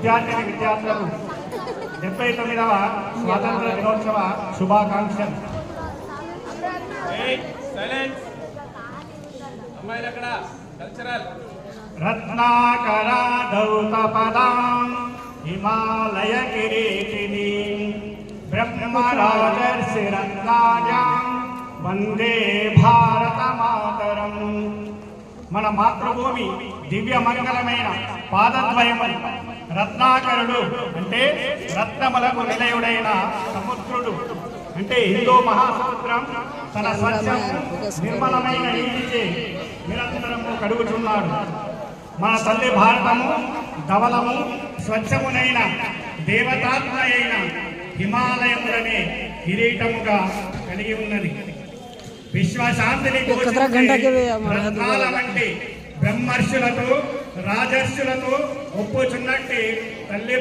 విద్యార్థులకు 79వ స్వాతంత్ర దినోత్సవ శుభాకాంక్షలు. రత్నాకర దౌత పదాం హిమాలయ కిరీటిని బ్రహ్మరాజర్షి రత్నాజాం వందే భారత మాతరం. మన మాతృభూమి దివ్య మంగళమైన పాదద్వయమని రత్నాకరుడు అంటే రత్నములకు నిలయుడైన సముద్రుడు అంటే హిందూ మహాసముద్రం తన స్వచ్ఛం నిర్మలమైన నీటిచే నిరంతరము కడుగుచున్నాడు. మన తల్లి భారతము ధవలము స్వచ్ఛమునైన దేవతాత్మయైన హిమాలయములనే కిరీటముగా కలిగి ఉన్నది. విశ్వశాంతిని రత్నాల వంటి బ్రహ్మర్షులతో రాజర్షులతో ఒప్పుచున్నట్టు తల్లి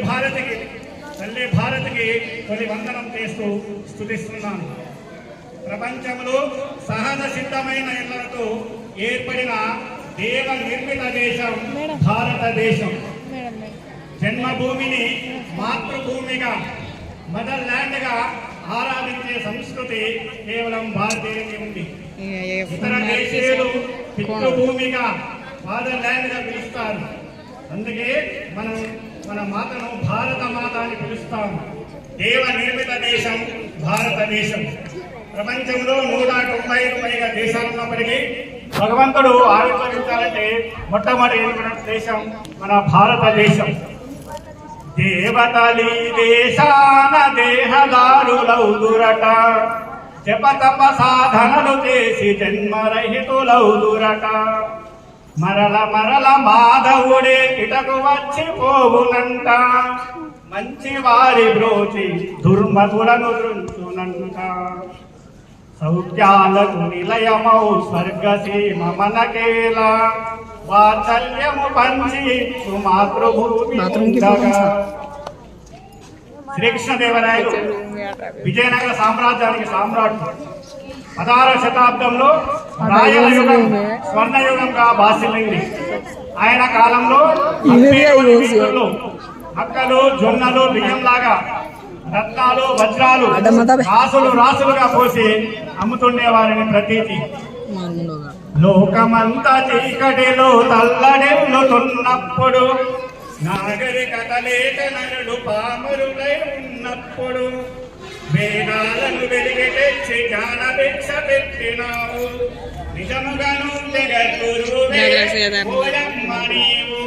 భారతికి తొలి వందనం చేస్తూ స్తుతిస్తున్నాను. ప్రపంచంలో సహజ సిద్ధమైన ఇళ్లతో ఏర్పడిన దేవ నిర్మిత దేశం భారతదేశం. జన్మభూమిని మాతృభూమిగా మదర్ ల్యాండ్ గా ఆరాధించే సంస్కృతి కేవలం భారతీయులకే ఉంది. ఇతర దేశాలు పితృభూమిగా ఫాదర్ ల్యాండ్ గా పిలుస్తారు. అందుకే మనం మన మాతను భారత మాత అని పిలుస్తాము. దేవ నిర్మిత దేశం భారతదేశం. ప్రపంచంలో 190కు పైగా దేశాలు ఉన్నప్పటికీ భగవంతుడు ఆవిర్భవించాలంటే మొట్టమొదటి దేశం మన భారతదేశం. దేవతలి దేశాన దేహదారులౌదురట, జపతప సాధనలు చేసి జన్మరహితులౌదురట. మరల మరల మాధవుడే ఇటకు వచ్చి పోవునంట, మంచి వారి బ్రోచి దుర్మతులను దృంచునంట. సౌఖ్యాలకు నిలయమౌ స్వర్గసీమ మనకేలా, వాత్సల్యము పంచి మాతృభూమి. శ్రీకృష్ణదేవరాయలు విజయనగర సామ్రాజ్యానికి సామ్రాట్. 16వ శతాబ్దంలో రాయల యుగం స్వర్ణయుగంగా భాసిల్లింది. ఆయన కాలంలో మక్కలు జొన్నలు బియ్యంలాగా రత్నాలు వజ్రాలు రాసులుగా పోసి అమ్ముతుండేవారిని ప్రతీతి. లోకమంతా చీకటిలో తల్లడెల్లుతున్నప్పుడు, నాగరికత లేక నరుడు పామరుడై ఉన్నప్పుడు, వేదాలను వెలిగి తెచ్చి జ్ఞానభిక్ష పెట్టినావు. నిజముగాను జగద్గురువే నీవు,